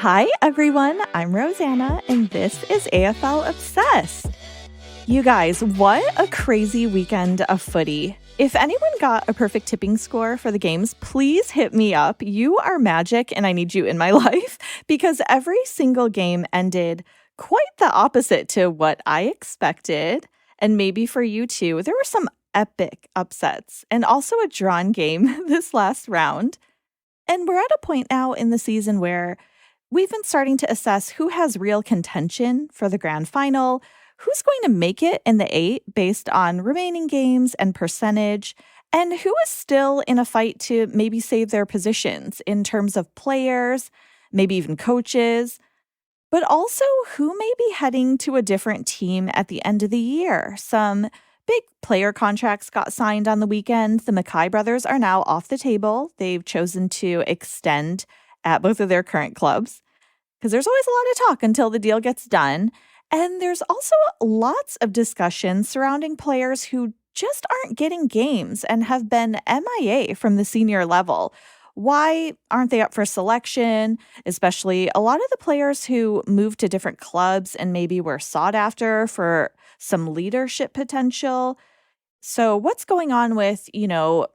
Hi, everyone. I'm Rosanna, and this is AFL Obsessed. You guys, what a crazy weekend of footy. If anyone got a perfect tipping score for the games, please hit me up. You are magic, and I need you in my life because every single game ended quite the opposite to what I expected. And maybe for you too, there were some epic upsets and also a drawn game this last round. And we're at a point now in the season where we've been starting to assess who has real contention for the grand final, who's going to make it in the eight based on remaining games and percentage, and who is still in a fight to maybe save their positions in terms of players, maybe even coaches, but also who may be heading to a different team at the end of the year. Some big player contracts got signed on the weekend. The Mackay brothers are now off the table. They've chosen to extend at both of their current clubs because there's always a lot of talk until the deal gets done. And there's also lots of discussion surrounding players who just aren't getting games and have been MIA from the senior level. Why aren't they up for selection? Especially a lot of the players who moved to different clubs and maybe were sought after for some leadership potential. So, what's going on with, Braden,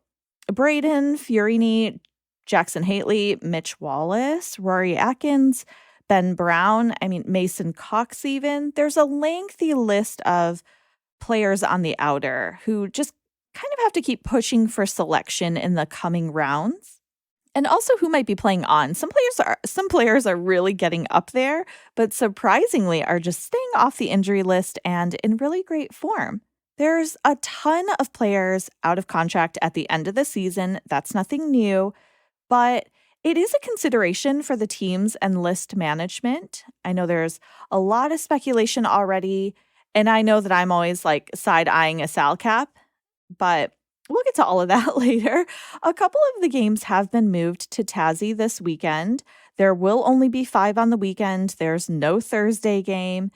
Fiorini, Jackson Haley, Mitch Wallace, Rory Atkins, Ben Brown, Mason Cox even? There's a lengthy list of players on the outer who just kind of have to keep pushing for selection in the coming rounds. And also who might be playing on. Some players are really getting up there, but surprisingly are just staying off the injury list and in really great form. There's a ton of players out of contract at the end of the season. That's nothing new, but it is a consideration for the teams and list management. I know there's a lot of speculation already, and I know that I'm always like side-eyeing a Sal cap, but we'll get to all of that later. A couple of the games have been moved to Tassie this weekend. There will only be 5 on the weekend. There's no Thursday game.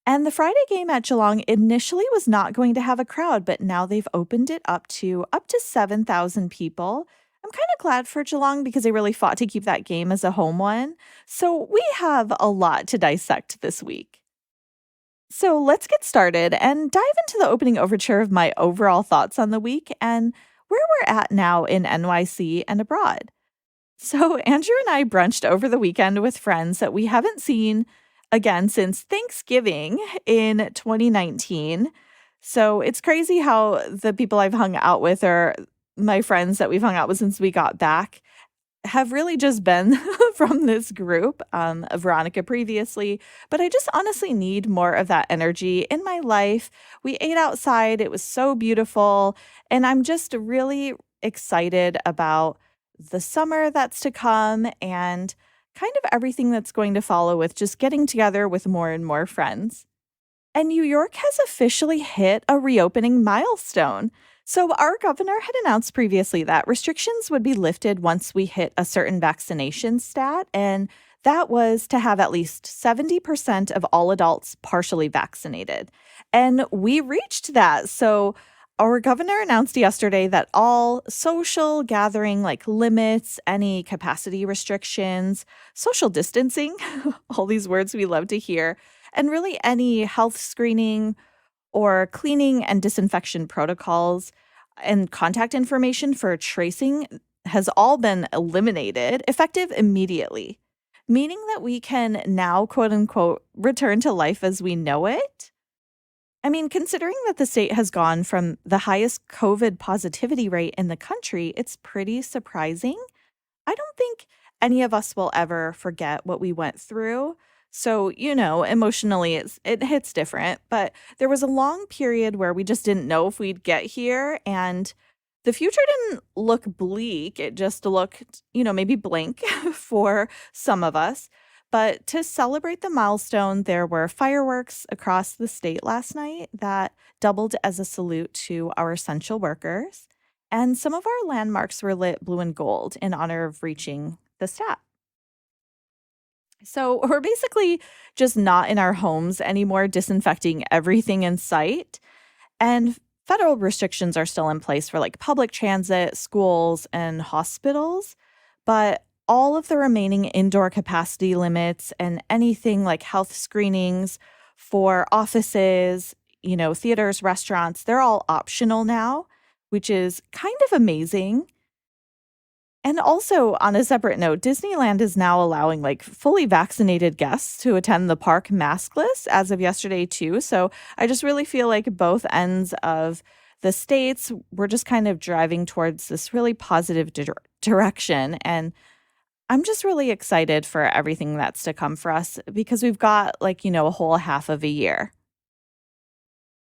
And the Friday game at Geelong initially was not going to have a crowd, but now they've opened it up to 7,000 people. I'm kind of glad for Geelong because they really fought to keep that game as a home one. So we have a lot to dissect this week. So let's get started and dive into the opening overture of my overall thoughts on the week and where we're at now in NYC and abroad. So Andrew and I brunched over the weekend with friends that we haven't seen again since Thanksgiving in 2019. So it's crazy how the people I've hung out with or my friends that we've hung out with since we got back have really just been from this group, Veronica previously, but I just honestly need more of that energy in my life. We ate outside. It was so beautiful. And I'm just really excited about the summer that's to come and kind of everything that's going to follow with just getting together with more and more friends. And New York has officially hit a reopening milestone. So, our governor had announced previously that restrictions would be lifted once we hit a certain vaccination stat, and that was to have at least 70% of all adults partially vaccinated. And we reached that. So, our governor announced yesterday that all social gathering, like limits, any capacity restrictions, social distancing, all these words we love to hear, and really any health screening or cleaning and disinfection protocols and contact information for tracing has all been eliminated, effective immediately, meaning that we can now, quote unquote, return to life as we know it. Considering that the state has gone from the highest COVID positivity rate in the country, it's pretty surprising. I don't think any of us will ever forget what we went through. So, emotionally it hits different, but there was a long period where we just didn't know if we'd get here and the future didn't look bleak. It just looked, maybe blank for some of us. But to celebrate the milestone, there were fireworks across the state last night that doubled as a salute to our essential workers. And some of our landmarks were lit blue and gold in honor of reaching the stat. So we're basically just not in our homes anymore, disinfecting everything in sight. And federal restrictions are still in place for like public transit, schools, and hospitals. But all of the remaining indoor capacity limits and anything like health screenings for offices, theaters, restaurants, they're all optional now, which is kind of amazing. And also, on a separate note, Disneyland is now allowing like fully vaccinated guests to attend the park maskless as of yesterday, too. So I just really feel like both ends of the states, we're just kind of driving towards this really positive direction. And I'm just really excited for everything that's to come for us because we've got like, a whole half of a year.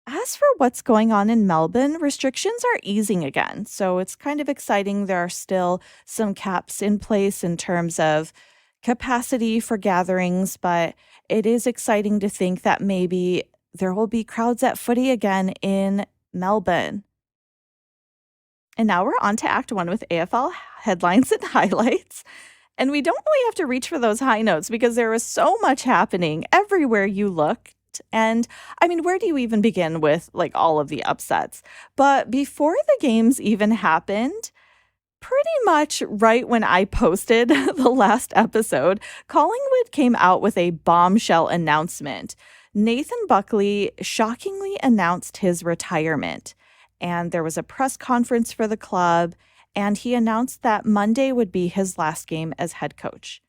As for what's going on in Melbourne, restrictions are easing again. So it's kind of exciting. There are still some caps in place in terms of capacity for gatherings, but it is exciting to think that maybe there will be crowds at footy again in Melbourne. And now we're on to Act One with AFL headlines and highlights. And we don't really have to reach for those high notes because there was so much happening everywhere you looked. And I mean, where do you even begin with like all of the upsets? But before the games even happened, pretty much right when I posted the last episode, Collingwood came out with a bombshell announcement. Nathan Buckley shockingly announced his retirement, and there was a press conference for the club, and he announced that Monday would be his last game as head coach.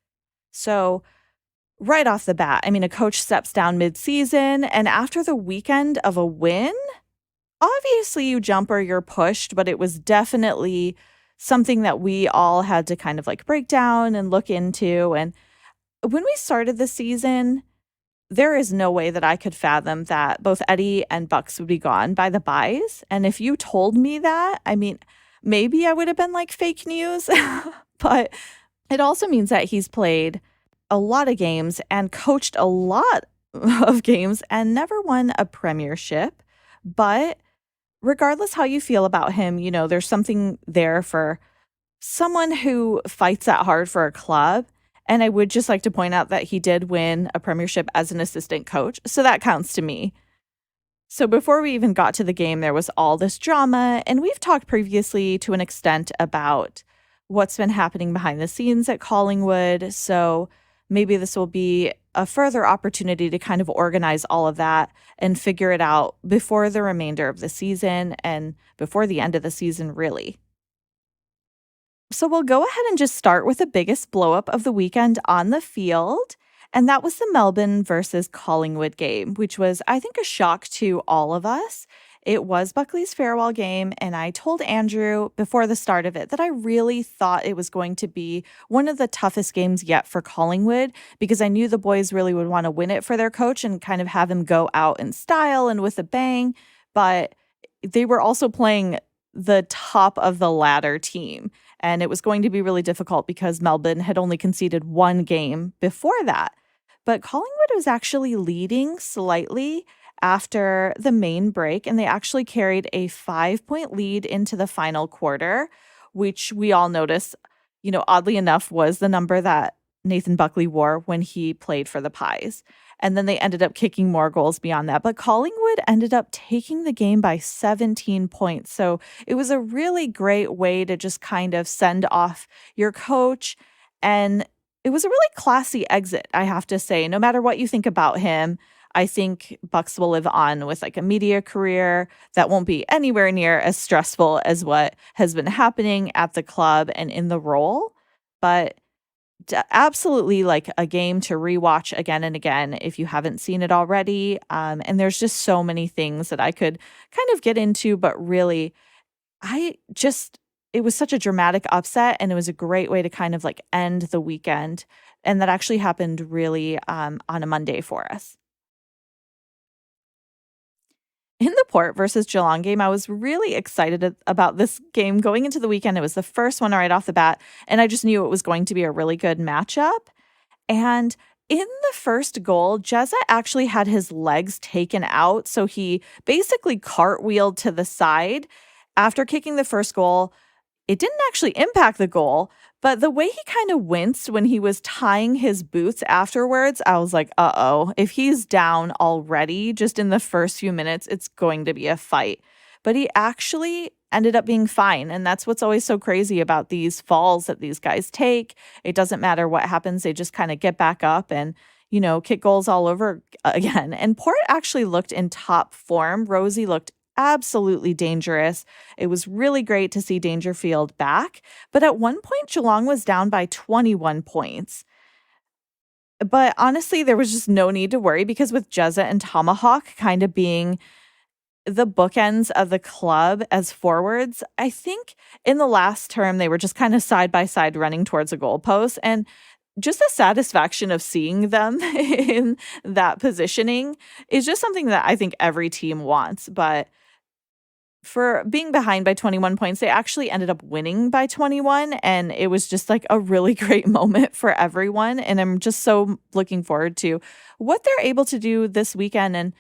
So, right off the bat, I mean, a coach steps down mid-season, and after the weekend of a win, obviously you jump or you're pushed, but it was definitely something that we all had to kind of like break down and look into. And when we started the season, there is no way that I could fathom that both Eddie and Bucks would be gone by the buys. And if you told me that, I mean, maybe I would have been like fake news, but it also means that he's played a lot of games and coached a lot of games and never won a premiership. But regardless how you feel about him, there's something there for someone who fights that hard for a club. And I would just like to point out that he did win a premiership as an assistant coach. So that counts to me. So before we even got to the game, there was all this drama. And we've talked previously to an extent about what's been happening behind the scenes at Collingwood. So maybe this will be a further opportunity to kind of organize all of that and figure it out before the remainder of the season and before the end of the season, really. So we'll go ahead and just start with the biggest blowup of the weekend on the field. And that was the Melbourne versus Collingwood game, which was, I think, a shock to all of us. It was Buckley's farewell game, and I told Andrew before the start of it that I really thought it was going to be one of the toughest games yet for Collingwood because I knew the boys really would want to win it for their coach and kind of have him go out in style and with a bang. But they were also playing the top of the ladder team, and it was going to be really difficult because Melbourne had only conceded one game before that. But Collingwood was actually leading slightly after the main break, and they actually carried a 5-point lead into the final quarter, which we all noticed, oddly enough, was the number that Nathan Buckley wore when he played for the Pies. And then they ended up kicking more goals beyond that. But Collingwood ended up taking the game by 17 points. So it was a really great way to just kind of send off your coach. And it was a really classy exit, I have to say. No matter what you think about him, I think Bucks will live on with like a media career that won't be anywhere near as stressful as what has been happening at the club and in the role. But absolutely like a game to rewatch again and again if you haven't seen it already. And there's just so many things that I could kind of get into, but really, it was such a dramatic upset, and it was a great way to kind of like end the weekend. And that actually happened really on a Monday for us. In the Port versus Geelong game, I was really excited about this game going into the weekend. It was the first one right off the bat, and I just knew it was going to be a really good matchup. And in the first goal, Jezza actually had his legs taken out, so he basically cartwheeled to the side. After kicking the first goal, it didn't actually impact the goal, but the way he kind of winced when he was tying his boots afterwards, I was like, uh-oh, if he's down already just in the first few minutes, it's going to be a fight. But he actually ended up being fine. And that's what's always so crazy about these falls that these guys take. It doesn't matter what happens, they just kind of get back up and, kick goals all over again. And Port actually looked in top form. Rosie looked absolutely dangerous. It was really great to see Dangerfield back. But at one point, Geelong was down by 21 points. But honestly, there was just no need to worry because with Jezza and Tomahawk kind of being the bookends of the club as forwards, I think in the last term, they were just kind of side by side running towards a goalpost. And just the satisfaction of seeing them in that positioning is just something that I think every team wants. But for being behind by 21 points, they actually ended up winning by 21. And it was just like a really great moment for everyone. And I'm just so looking forward to what they're able to do this weekend. And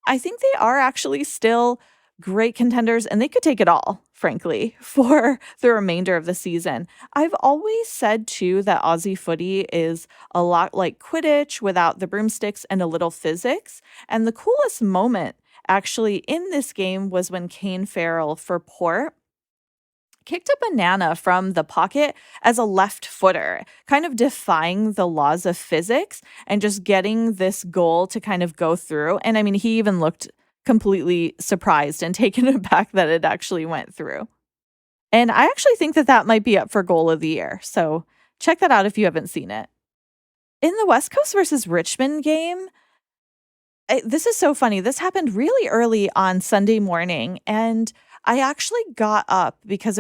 I think they are actually still great contenders and they could take it all, frankly, for the remainder of the season. I've always said, too, that Aussie footy is a lot like Quidditch without the broomsticks and a little physics. And the coolest moment actually in this game was when Kane Farrell for Port kicked a banana from the pocket as a left footer, kind of defying the laws of physics and just getting this goal to kind of go through. And I mean, he even looked completely surprised and taken aback that it actually went through. And I actually think that that might be up for goal of the year. So check that out if you haven't seen it. In the West Coast versus Richmond game, this is so funny. This happened really early on Sunday morning, and I actually got up because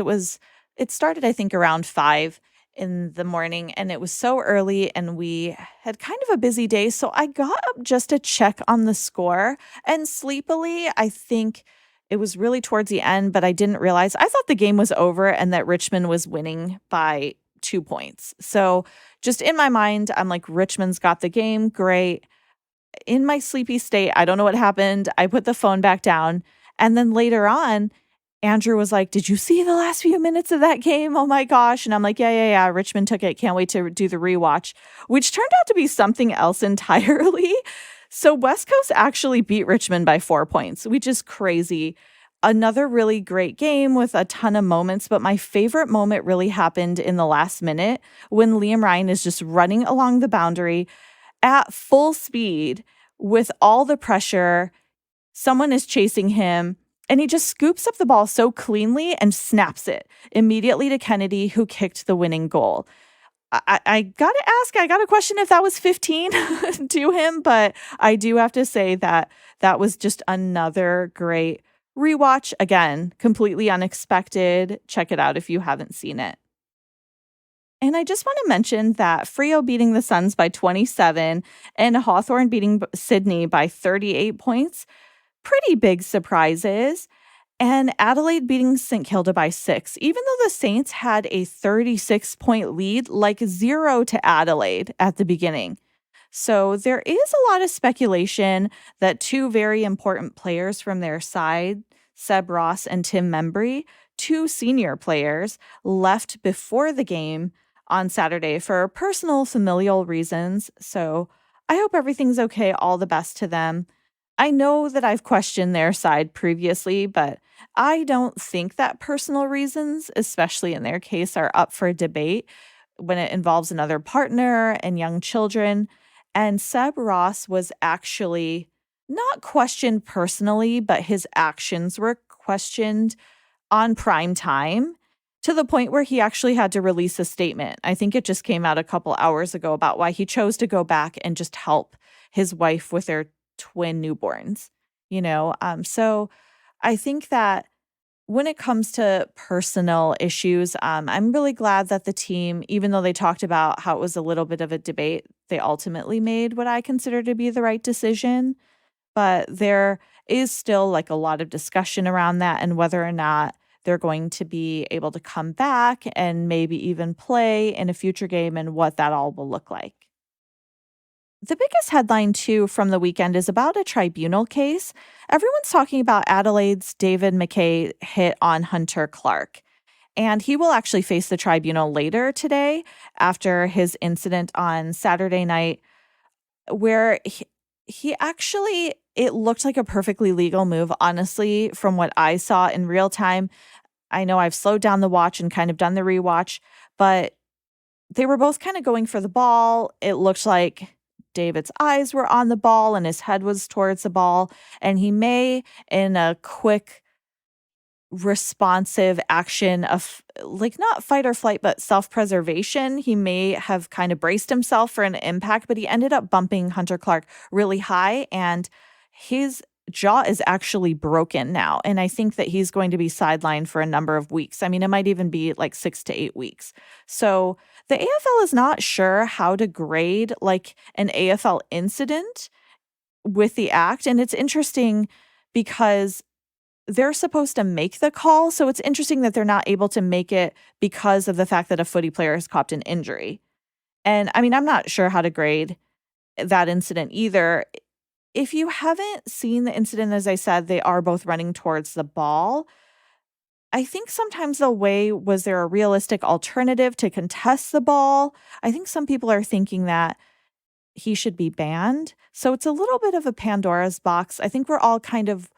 it started, I think, around 5 in the morning, and it was so early, and we had kind of a busy day. So I got up just to check on the score, and sleepily, I think it was really towards the end, but I didn't realize. I thought the game was over and that Richmond was winning by 2 points. So just in my mind, I'm like, Richmond's got the game. Great. In my sleepy state, I don't know what happened. I put the phone back down. And then later on, Andrew was like, "Did you see the last few minutes of that game? Oh my gosh." And I'm like, yeah. Richmond took it. Can't wait to do the rewatch, which turned out to be something else entirely. So West Coast actually beat Richmond by 4 points, which is crazy. Another really great game with a ton of moments, but my favorite moment really happened in the last minute when Liam Ryan is just running along the boundary at full speed with all the pressure. Someone is chasing him, and he just scoops up the ball so cleanly and snaps it immediately to Kennedy, who kicked the winning goal. I got to ask, I got to question if that was 15 to him, but I do have to say that that was just another great rewatch. Again, completely unexpected. Check it out if you haven't seen it. And I just want to mention that Freo beating the Suns by 27 and Hawthorn beating Sydney by 38 points, pretty big surprises. And Adelaide beating St. Kilda by 6, even though the Saints had a 36-point lead, like 0 to Adelaide at the beginning. So there is a lot of speculation that two very important players from their side, Seb Ross and Tim Membry, two senior players, left before the game on Saturday for personal familial reasons. So I hope everything's okay. All the best to them. I know that I've questioned their side previously, but I don't think that personal reasons, especially in their case, are up for debate when it involves another partner and young children. And Seb Ross was actually not questioned personally, but his actions were questioned on prime time to the point where he actually had to release a statement. I think it just came out a couple hours ago about why he chose to go back and just help his wife with their twin newborns, So I think that when it comes to personal issues, I'm really glad that the team, even though they talked about how it was a little bit of a debate, they ultimately made what I consider to be the right decision. But there is still like a lot of discussion around that and whether or not they're going to be able to come back and maybe even play in a future game and what that all will look like. The biggest headline, too, from the weekend is about a tribunal case. Everyone's talking about Adelaide's David McKay hit on Hunter Clark. And he will actually face the tribunal later today after his incident on Saturday night, where he actually, it looked like a perfectly legal move, honestly, from what I saw in real time. I know I've slowed down the watch and kind of done the rewatch, but they were both kind of going for the ball. It looked like David's eyes were on the ball and his head was towards the ball. And he may, in a quick, responsive action of like not fight or flight, but self preservation, he may have kind of braced himself for an impact, but he ended up bumping Hunter Clark really high. And his jaw is actually broken now. And I think that he's going to be sidelined for a number of weeks. I mean, it might even be like 6 to 8 weeks. So the AFL is not sure how to grade like an AFL incident with the act. And it's interesting because they're supposed to make the call. So it's interesting that they're not able to make it because of the fact that a footy player has copped an injury. And I mean, I'm not sure how to grade that incident either. If you haven't seen the incident, as I said, they are both running towards the ball. I think sometimes they'll weigh, was there a realistic alternative to contest the ball? I think some people are thinking that he should be banned. So it's a little bit of a Pandora's box. I think we're all kind of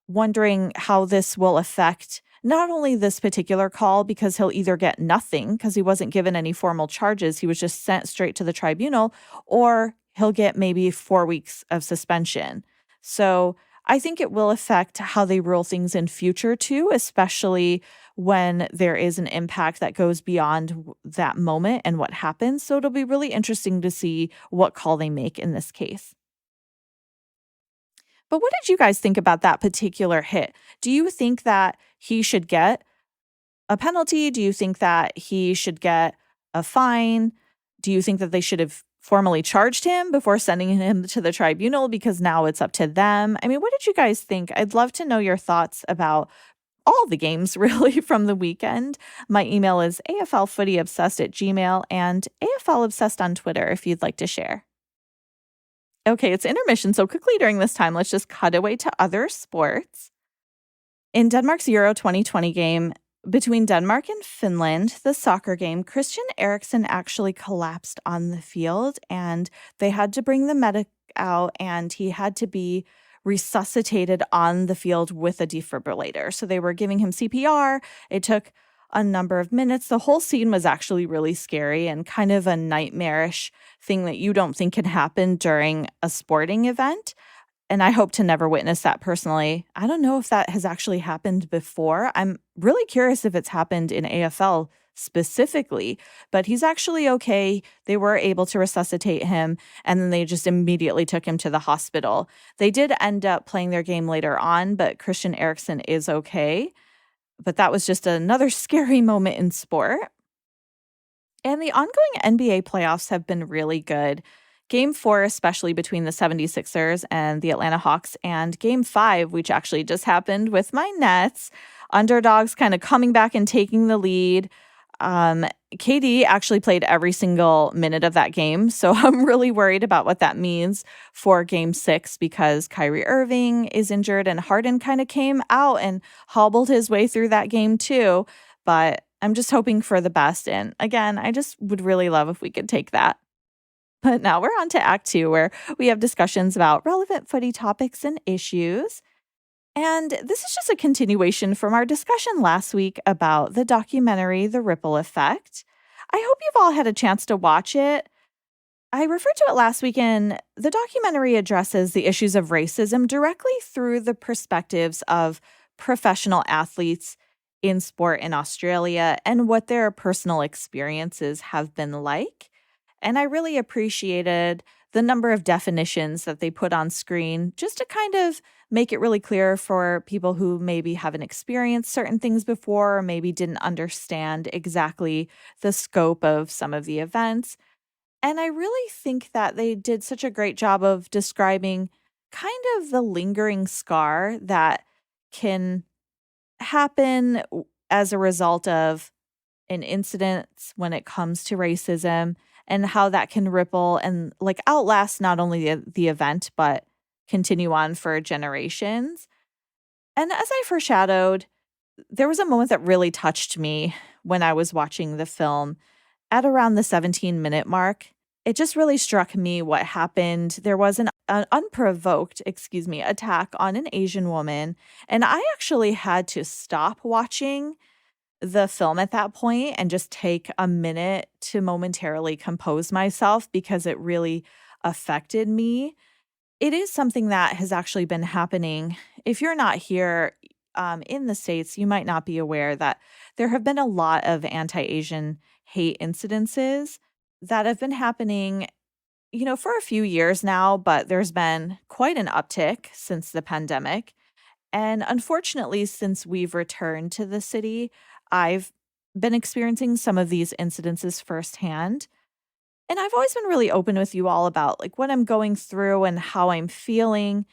wondering how this will affect not only this particular call, because he'll either get nothing because he wasn't given any formal charges, he was just sent straight to the tribunal, or he'll get maybe 4 weeks of suspension. So I think it will affect how they rule things in future too, especially when there is an impact that goes beyond that moment and what happens. So it'll be really interesting to see what call they make in this case. But what did you guys think about that particular hit? Do you think that he should get a penalty? Do you think that he should get a fine? Do you think that they should have formally charged him before sending him to the tribunal because now it's up to them? I mean, what did you guys think? I'd love to know your thoughts about all the games really from the weekend. My email is aflfootyobsessed@gmail and aflobsessed on Twitter if you'd like to share. Okay, it's intermission. So quickly during this time, let's just cut away to other sports. In Denmark's Euro 2020 game between Denmark and Finland, the soccer game, Christian Eriksen actually collapsed on the field and they had to bring the medic out and he had to be resuscitated on the field with a defibrillator. So they were giving him CPR. It took a number of minutes. The whole scene was actually really scary and kind of a nightmarish thing that you don't think can happen during a sporting event. And I hope to never witness that personally. I don't know if that has actually happened before. I'm really curious if it's happened in AFL specifically, but he's actually okay. They were able to resuscitate him and then they just immediately took him to the hospital. They did end up playing their game later on, but Christian Eriksen is okay. But that was just another scary moment in sport. And the ongoing NBA playoffs have been really good. Game 4, especially between the 76ers and the Atlanta Hawks, and Game 5, which actually just happened with my Nets, underdogs kind of coming back and taking the lead. KD actually played every single minute of that game, so I'm really worried about what that means for Game 6 because Kyrie Irving is injured and Harden kind of came out and hobbled his way through that game too. But I'm just hoping for the best. And again, I just would really love if we could take that. But now we're on to Act 2, where we have discussions about relevant footy topics and issues. And this is just a continuation from our discussion last week about the documentary, The Ripple Effect. I hope you've all had a chance to watch it. I referred to it last week, and the documentary addresses the issues of racism directly through the perspectives of professional athletes in sport in Australia and what their personal experiences have been like. And I really appreciated the number of definitions that they put on screen just to kind of make it really clear for people who maybe haven't experienced certain things before or maybe didn't understand exactly the scope of some of the events. And I really think that they did such a great job of describing kind of the lingering scar that can happen as a result of an incident when it comes to racism and how that can ripple and like outlast not only the event, but continue on for generations. And as I foreshadowed, there was a moment that really touched me when I was watching the film at around the 17-minute mark. It just really struck me what happened. There was an unprovoked, attack on an Asian woman. And I actually had to stop watching the film at that point and just take a minute to momentarily compose myself because it really affected me. It is something that has actually been happening. If you're not here in the States, you might not be aware that there have been a lot of anti Asian hate incidences that have been happening, for a few years now, but there's been quite an uptick since the pandemic. And unfortunately, since we've returned to the city, I've been experiencing some of these incidences firsthand. And I've always been really open with you all about like what I'm going through and how I'm feeling.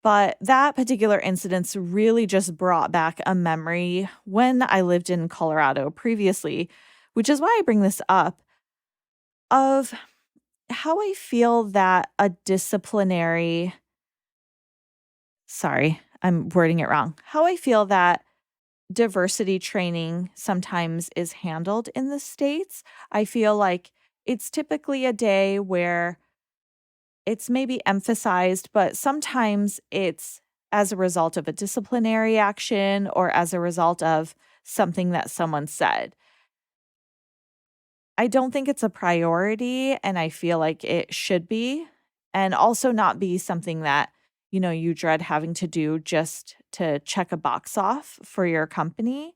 But that particular incident really just brought back a memory when I lived in Colorado previously, which is why I bring this up of how I feel that a disciplinary, sorry, I'm wording it wrong, how I feel that diversity training sometimes is handled in the States. I feel like it's typically a day where it's maybe emphasized, but sometimes it's as a result of a disciplinary action or as a result of something that someone said. I don't think it's a priority, and I feel like it should be, and also not be something that, you dread having to do just to check a box off for your company.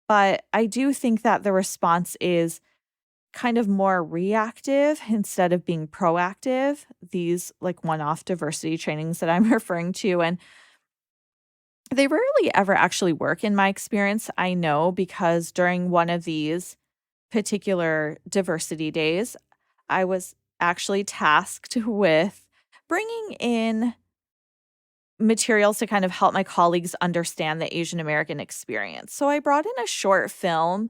But I do think that the response is kind of more reactive instead of being proactive. These like one-off diversity trainings that I'm referring to, and they rarely ever actually work in my experience. I know because during one of these particular diversity days, I was actually tasked with bringing in materials to kind of help my colleagues understand the Asian American experience. So I brought in a short film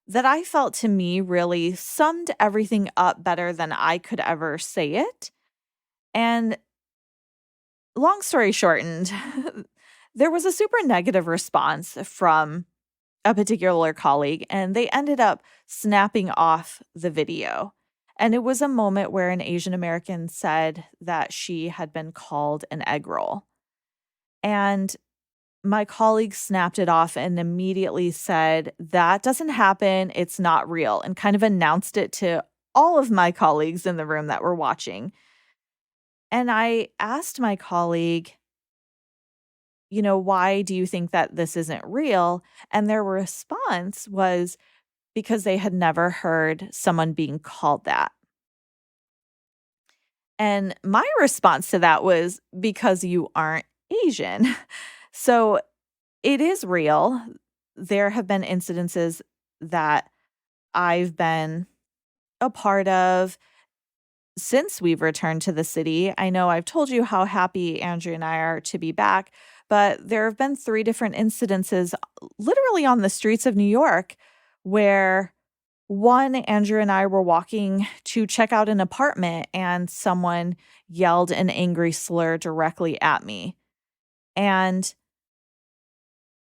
that I felt to me really summed everything up better than I could ever say it. And long story shortened, there was a super negative response from a particular colleague, and they ended up snapping off the video. And it was a moment where an Asian American said that she had been called an egg roll. And my colleague snapped it off and immediately said, "That doesn't happen. It's not real," and kind of announced it to all of my colleagues in the room that were watching. And I asked my colleague, "Why do you think that this isn't real?" And their response was because they had never heard someone being called that. And my response to that was because you aren't Asian. So it is real. There have been incidences that I've been a part of since we've returned to the city. I know I've told you how happy Andrew and I are to be back, but there have been three different incidences literally on the streets of New York where one, Andrew and I were walking to check out an apartment and someone yelled an angry slur directly at me. And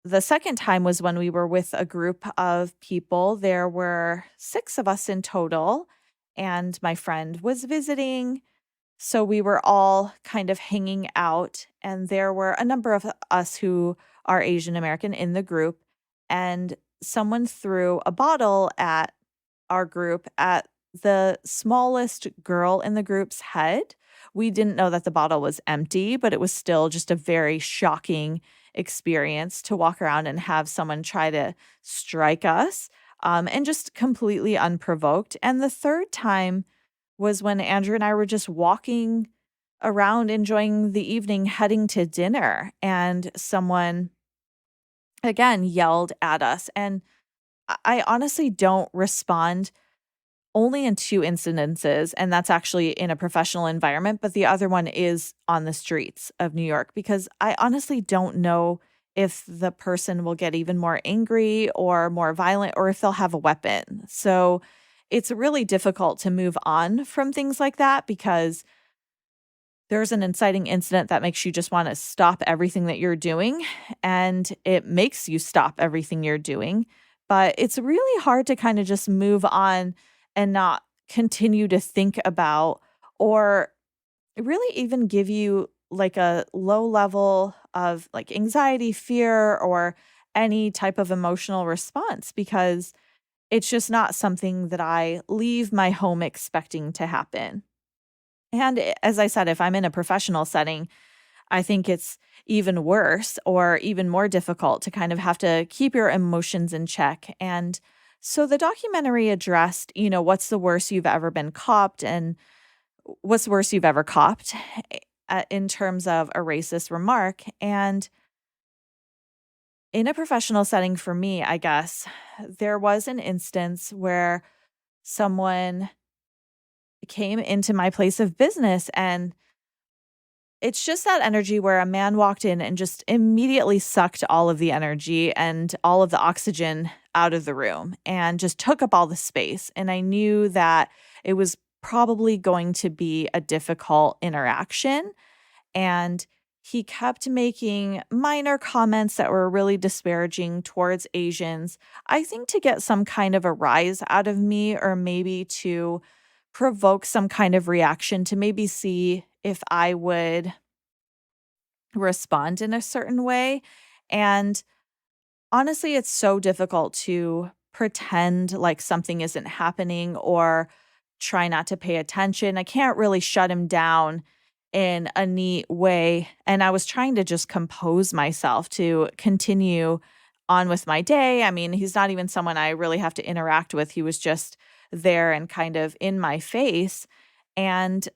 the second time was when we were with a group of people. There were six of us in total, and my friend was visiting. So we were all kind of hanging out, and there were a number of us who are Asian American in the group. And someone threw a bottle at our group at the smallest girl in the group's head. We didn't know that the bottle was empty, but it was still just a very shocking experience to walk around and have someone try to strike us, and just completely unprovoked. And the third time was when Andrew and I were just walking around enjoying the evening, heading to dinner, and someone again yelled at us. And I honestly don't respond only in 2 incidences, and that's actually in a professional environment, but the other one is on the streets of New York because I honestly don't know if the person will get even more angry or more violent or if they'll have a weapon. So, it's really difficult to move on from things like that because there's an inciting incident that makes you just wanna stop everything that you're doing, and it makes you stop everything you're doing, but it's really hard to kinda just move on and not continue to think about or really even give you, like, a low level of, like, anxiety, fear, or any type of emotional response because it's just not something that I leave my home expecting to happen. And as I said, if I'm in a professional setting, I think it's even worse or even more difficult to kind of have to keep your emotions in check. And so the documentary addressed, what's the worst you've ever been copped and what's the worst you've ever copped in terms of a racist remark. And in a professional setting for me, I guess, there was an instance where someone came into my place of business and it's just that energy where a man walked in and just immediately sucked all of the energy and all of the oxygen out of the room and just took up all the space. And I knew that it was probably going to be a difficult interaction. And he kept making minor comments that were really disparaging towards Asians, I think to get some kind of a rise out of me or maybe to provoke some kind of reaction to maybe see if I would respond in a certain way. And honestly, it's so difficult to pretend like something isn't happening or try not to pay attention. I can't really shut him down in a neat way. And I was trying to just compose myself to continue on with my day. I mean, he's not even someone I really have to interact with. He was just there and kind of in my face. And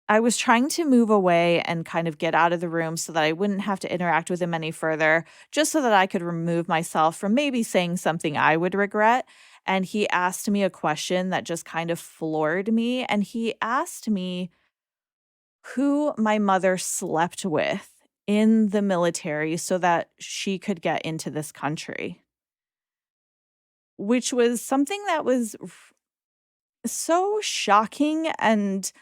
I was trying to move away and kind of get out of the room so that I wouldn't have to interact with him any further, just so that I could remove myself from maybe saying something I would regret. And he asked me a question that just kind of floored me. And he asked me who my mother slept with in the military so that she could get into this country, which was something that was so shocking and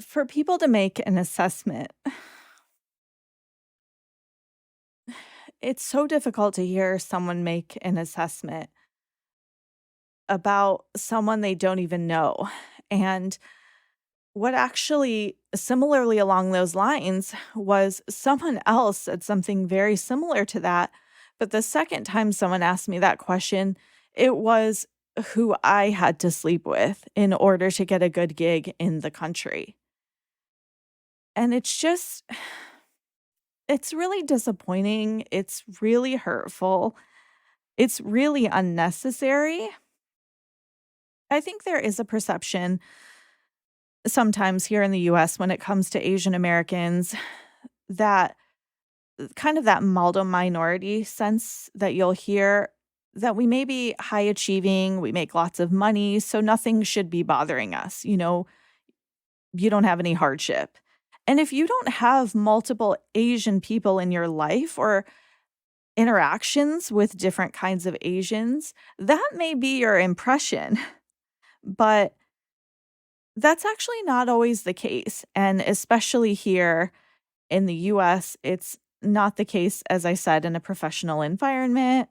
for people to make an assessment. It's so difficult to hear someone make an assessment about someone they don't even know. And what actually, similarly along those lines, was someone else said something very similar to that. But the second time someone asked me that question, it was who I had to sleep with in order to get a good gig in the country. And it's just, it's really disappointing. It's really hurtful. It's really unnecessary. I think there is a perception sometimes here in the US when it comes to Asian Americans that kind of that model minority sense that you'll hear that we may be high achieving, we make lots of money, so nothing should be bothering us. You don't have any hardship. And if you don't have multiple Asian people in your life or interactions with different kinds of Asians, that may be your impression. But that's actually not always the case. And especially here in the US, it's not the case, as I said, in a professional environment.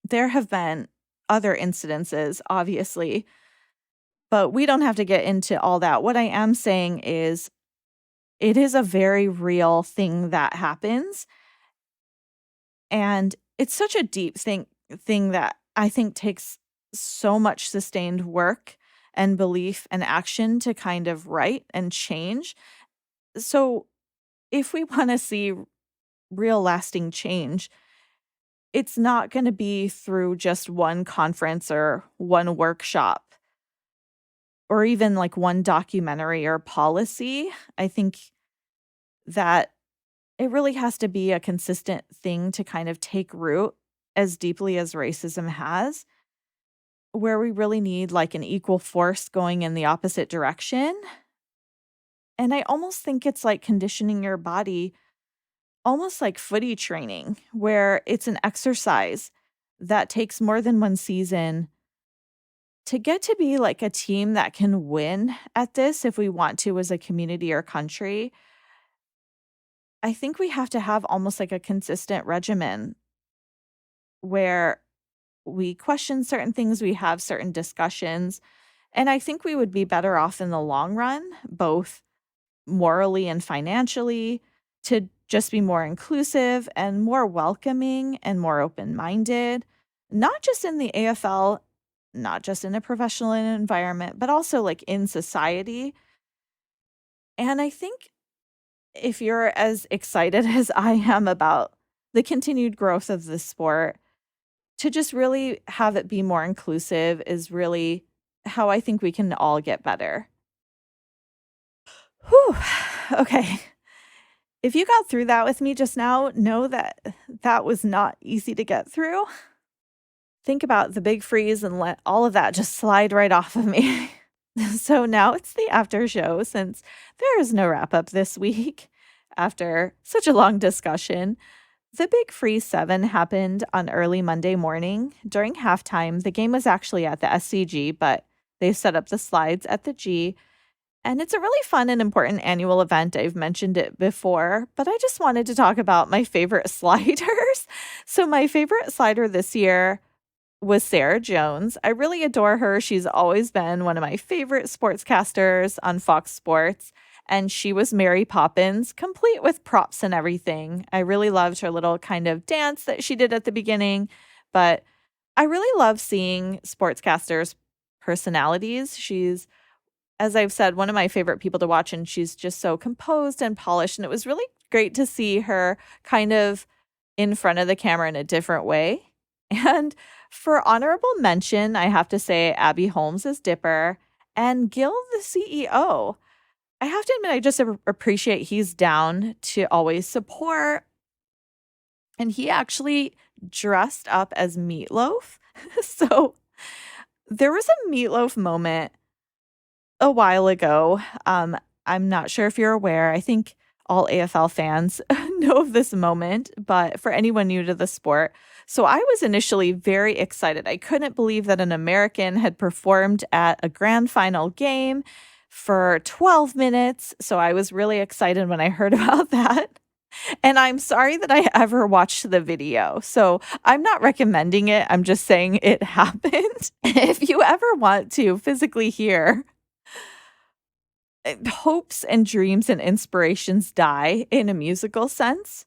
There have been other incidences, obviously, but we don't have to get into all that. What I am saying is it is a very real thing that happens. And it's such a deep thing that I think takes so much sustained work and belief and action to kind of right and change. So if we want to see real lasting change, it's not going to be through just one conference or one workshop or even like one documentary or policy. I think that it really has to be a consistent thing to kind of take root as deeply as racism has, where we really need like an equal force going in the opposite direction. And I almost think it's like conditioning your body, almost like footy training, where it's an exercise that takes more than one season to get to be like a team that can win at this if we want to as a community or country. I think we have to have almost like a consistent regimen where we question certain things, we have certain discussions, and I think we would be better off in the long run, both morally and financially, to just be more inclusive and more welcoming and more open minded, not just in the AFL, not just in a professional environment, but also like in society. And I think if you're as excited as I am about the continued growth of the sport, to just really have it be more inclusive is really how I think we can all get better. Whew. Okay. If you got through that with me just now, know that that was not easy to get through. Think about the big freeze and let all of that just slide right off of me. So now it's the after show since there is no wrap up this week after such a long discussion. The Big Freeze 7 happened on early Monday morning. During halftime, the game was actually at the SCG, but they set up the slides at the G. And it's a really fun and important annual event. I've mentioned it before, but I just wanted to talk about my favorite sliders. So, my favorite slider this year was Sarah Jones. I really adore her. She's always been one of my favorite sportscasters on Fox Sports. And she was Mary Poppins, complete with props and everything. I really loved her little kind of dance that she did at the beginning. But I really love seeing sportscasters' personalities. She's, as I've said, one of my favorite people to watch, and she's just so composed and polished. And it was really great to see her kind of in front of the camera in a different way. And for honorable mention, I have to say Abby Holmes as Dipper and Gil, the CEO. I have to admit, I just appreciate he's down to always support. And he actually dressed up as Meatloaf. So there was a Meatloaf moment a while ago. I'm not sure if you're aware. I think all AFL fans know of this moment, but for anyone new to the sport. So I was initially very excited. I couldn't believe that an American had performed at a grand final game for 12 minutes. So I was really excited when I heard about that. And I'm sorry that I ever watched the video. So I'm not recommending it. I'm just saying it happened. If you ever want to physically hear hopes and dreams and inspirations die in a musical sense,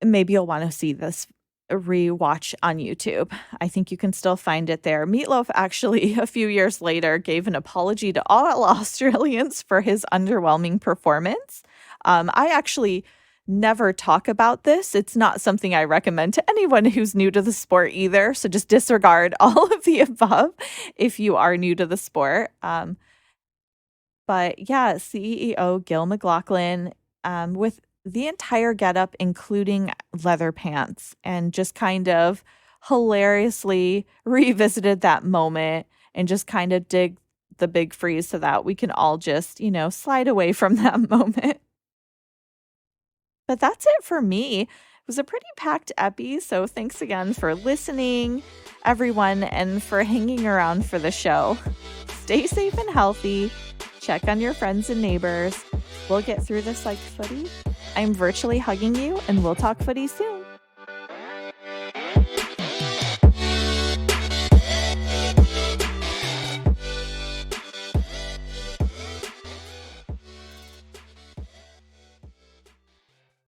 maybe you'll want to see this rewatch on YouTube. I think you can still find it there. Meatloaf actually, a few years later, gave an apology to all Australians for his underwhelming performance. I actually never talk about this. It's not something I recommend to anyone who's new to the sport either. So just disregard all of the above if you are new to the sport. But yeah, CEO Gil McLaughlin, with the entire getup, including leather pants, and just kind of hilariously revisited that moment and just kind of dig the big freeze so that we can all just, slide away from that moment. But that's it for me. It was a pretty packed epi, so thanks again for listening, everyone, and for hanging around for the show. Stay safe and healthy. Check on your friends and neighbors. We'll get through this like footy. I'm virtually hugging you, and we'll talk footy soon.